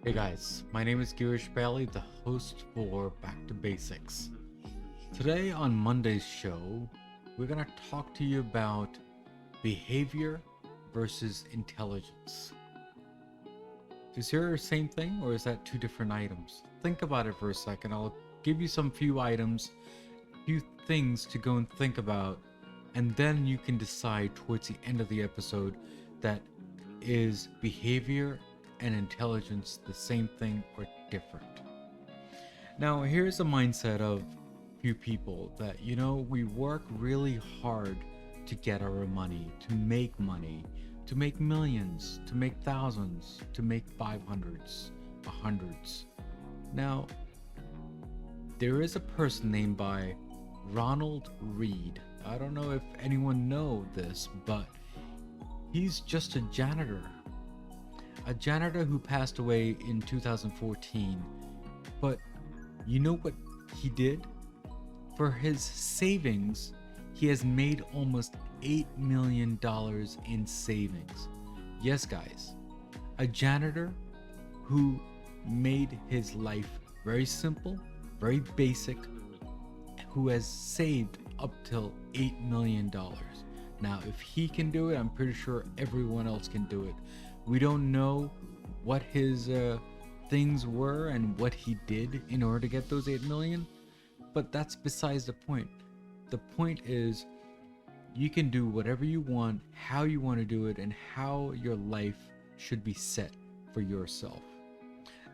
Hey guys, my name is Girish, the host for Back2Basics. Today on Monday's show, we're going to talk to you about behavior versus intelligence. Is there the same thing or is that two different items? Think about it for a second. I'll give you some few items, few things to go and think about, and then you can decide towards the end of the episode that is behavior and intelligence the same thing or different. Now, here's a mindset of few people that, we work really hard to get our money, to make millions, to make thousands, to make 500s, hundreds. Now, there is a person named by Ronald Reed. I don't know if anyone know this, but he's just a janitor who passed away in 2014. But you know what he did? For his savings, he has made almost $8 million in savings. Yes, guys, a janitor who made his life very simple, very basic, who has saved up till $8 million. Now, if he can do it, I'm pretty sure everyone else can do it. We don't know what his things were and what he did in order to get those 8 million, but that's besides the point. The point is you can do whatever you want, how you want to do it, and how your life should be set for yourself.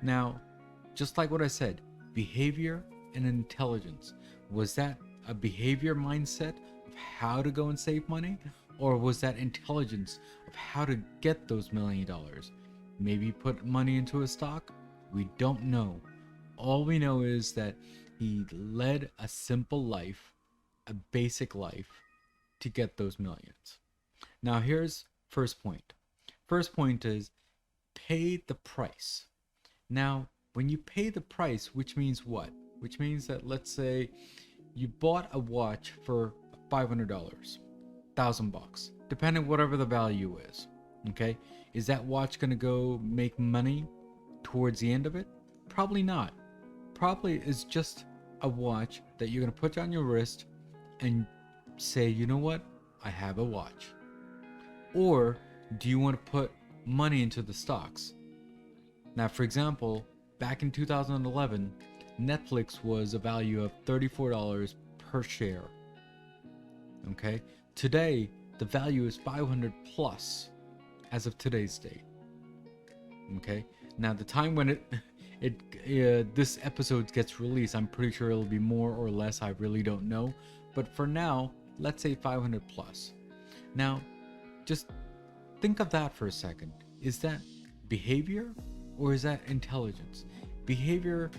Now, just like what I said, behavior and intelligence. Was that a behavior mindset of how to go and save money? Or was that intelligence of how to get those $1 million? Maybe put money into a stock? We don't know. All we know is that he led a simple life, a basic life, to get those millions. Now here's first point. First point is pay the price. Now, when you pay the price, which means what? Which means that, let's say you bought a watch for $500, $1,000, depending whatever the value is. Okay, is that watch gonna go make money towards the end of it? Probably not. Probably is just a watch that you're gonna put on your wrist and say, you know what, I have a watch. Or do you want to put money into the stocks? Now, for example, back in 2011, Netflix was a value of $34 per share. Okay, today the value is 500 plus as of today's date. Okay, now the time when this episode gets released, I'm pretty sure it'll be more or less. I really don't know, but for now, let's say 500 plus. Now, just think of that for a second. Is that behavior or is that intelligence? Behavior,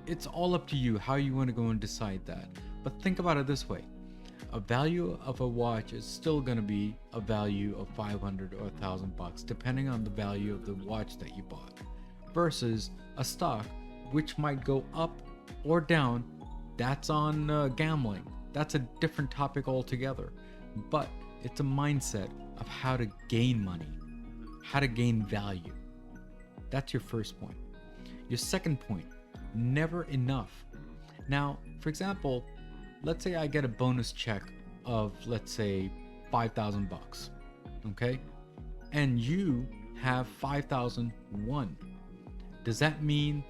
it's all up to you how you want to go and decide that. But think about it this way. A value of a watch is still going to be a value of 500 or $1,000 depending on the value of the watch that you bought, versus a stock which might go up or down. That's on gambling. That's a different topic altogether, but it's a mindset of how to gain money, how to gain value. That's your first point. Your second point, never enough. Now, for example, let's say I get a bonus check of, let's say, $5,000, okay? And you have 5,001. Does that mean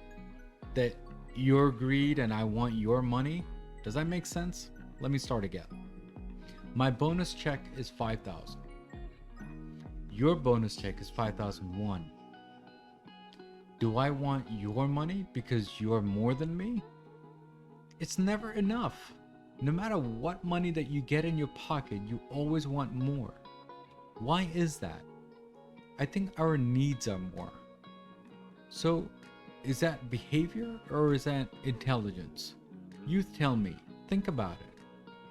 that you're greed and I want your money? Does that make sense? Let me start again. My bonus check is 5,000. Your bonus check is 5,001. Do I want your money because you're more than me? It's never enough. No matter what money that you get in your pocket, you always want more. Why is that? I think our needs are more. So, is that behavior or is that intelligence? You tell me. Think about it.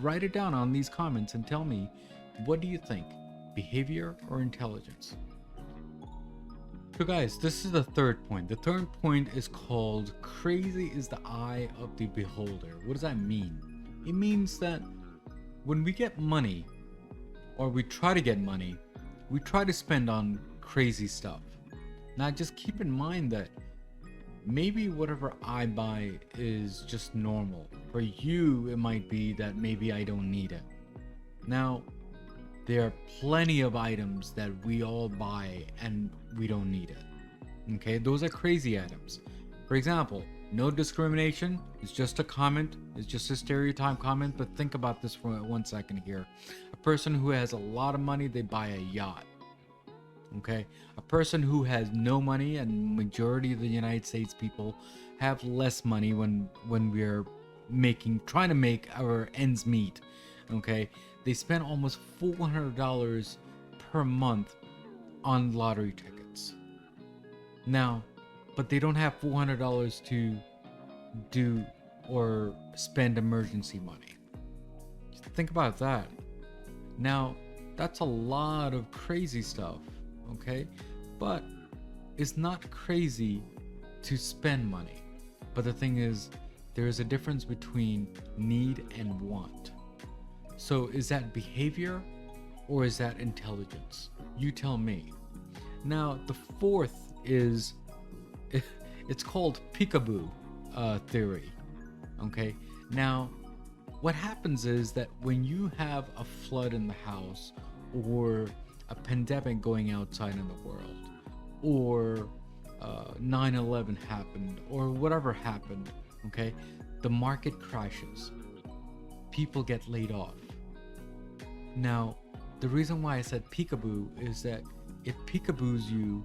Write it down on these comments and tell me, what do you think? Behavior or intelligence? So guys, this is the third point. The third point is called crazy is the eye of the beholder. What does that mean? It means that when we get money, or we try to get money, we try to spend on crazy stuff. Now, just keep in mind that maybe whatever I buy is just normal. For you, it might be that maybe I don't need it. Now, there are plenty of items that we all buy and we don't need it. Okay, those are crazy items. For example, no discrimination is just a comment, it's just a stereotype comment, but think about this for 1 second here. A person who has a lot of money, they buy a yacht. Okay, a person who has no money, and majority of the United States people have less money when we're trying to make our ends meet. Okay, they spend almost $400 per month on lottery tickets. Now, but they don't have $400 to do or spend emergency money. Think about that. Now, that's a lot of crazy stuff, okay? But it's not crazy to spend money. But the thing is, there is a difference between need and want. So is that behavior or is that intelligence? You tell me. Now, the fourth is, it's called peekaboo theory. Okay, now what happens is that when you have a flood in the house, or a pandemic going outside in the world, or 9/11 happened, or whatever happened, okay, the market crashes, people get laid off. Now, the reason why I said peekaboo is that it peekaboos you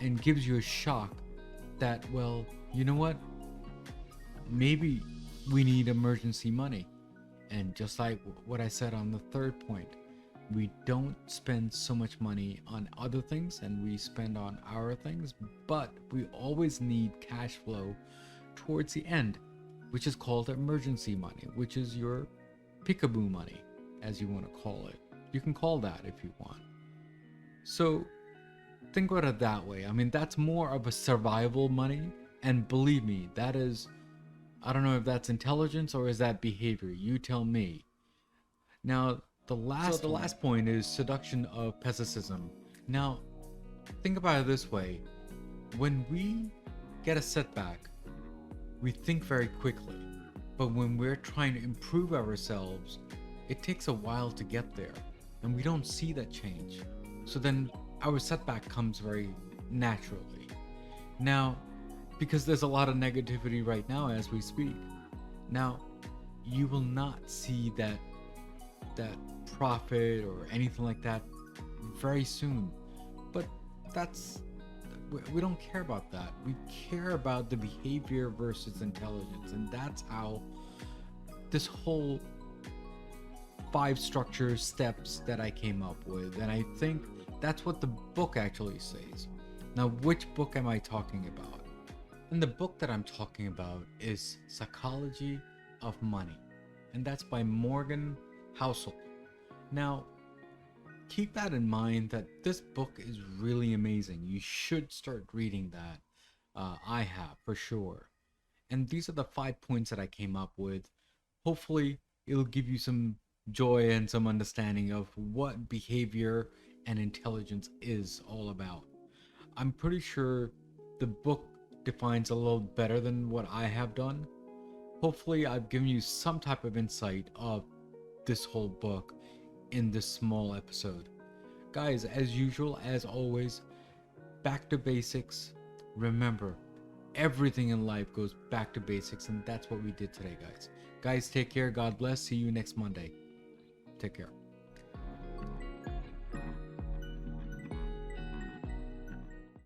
and gives you a shock that, well, you know what? Maybe we need emergency money. And just like what I said on the third point, we don't spend so much money on other things and we spend on our things, but we always need cash flow towards the end, which is called emergency money, which is your peekaboo money, as you want to call it. You can call that if you want. So think about it that way. I mean, that's more of a survival money. And believe me, that is, I don't know if that's intelligence or is that behavior. You tell me. Now, the last point is seduction of pessimism. Now, think about it this way. When we get a setback, we think very quickly. But when we're trying to improve ourselves, it takes a while to get there. And we don't see that change. So then our setback comes very naturally. Now, because there's a lot of negativity right now as we speak. Now, you will not see that profit or anything like that very soon. But we don't care about that. We care about the behavior versus intelligence. And that's how this whole 5 structure steps that I came up with. And I think that's what the book actually says. Now, which book am I talking about? And the book that I'm talking about is Psychology of Money. And that's by Morgan Housel. Now, keep that in mind that this book is really amazing. You should start reading that. I have, for sure. And these are the 5 points that I came up with. Hopefully, it'll give you some joy and some understanding of what behavior and intelligence is all about. I'm pretty sure the book defines a little better than what I have done. Hopefully, I've given you some type of insight of this whole book in this small episode. Guys, as usual, as always, back to basics. Remember, everything in life goes back to basics, and that's what we did today, guys. Guys, take care. God bless. See you next Monday. Take care.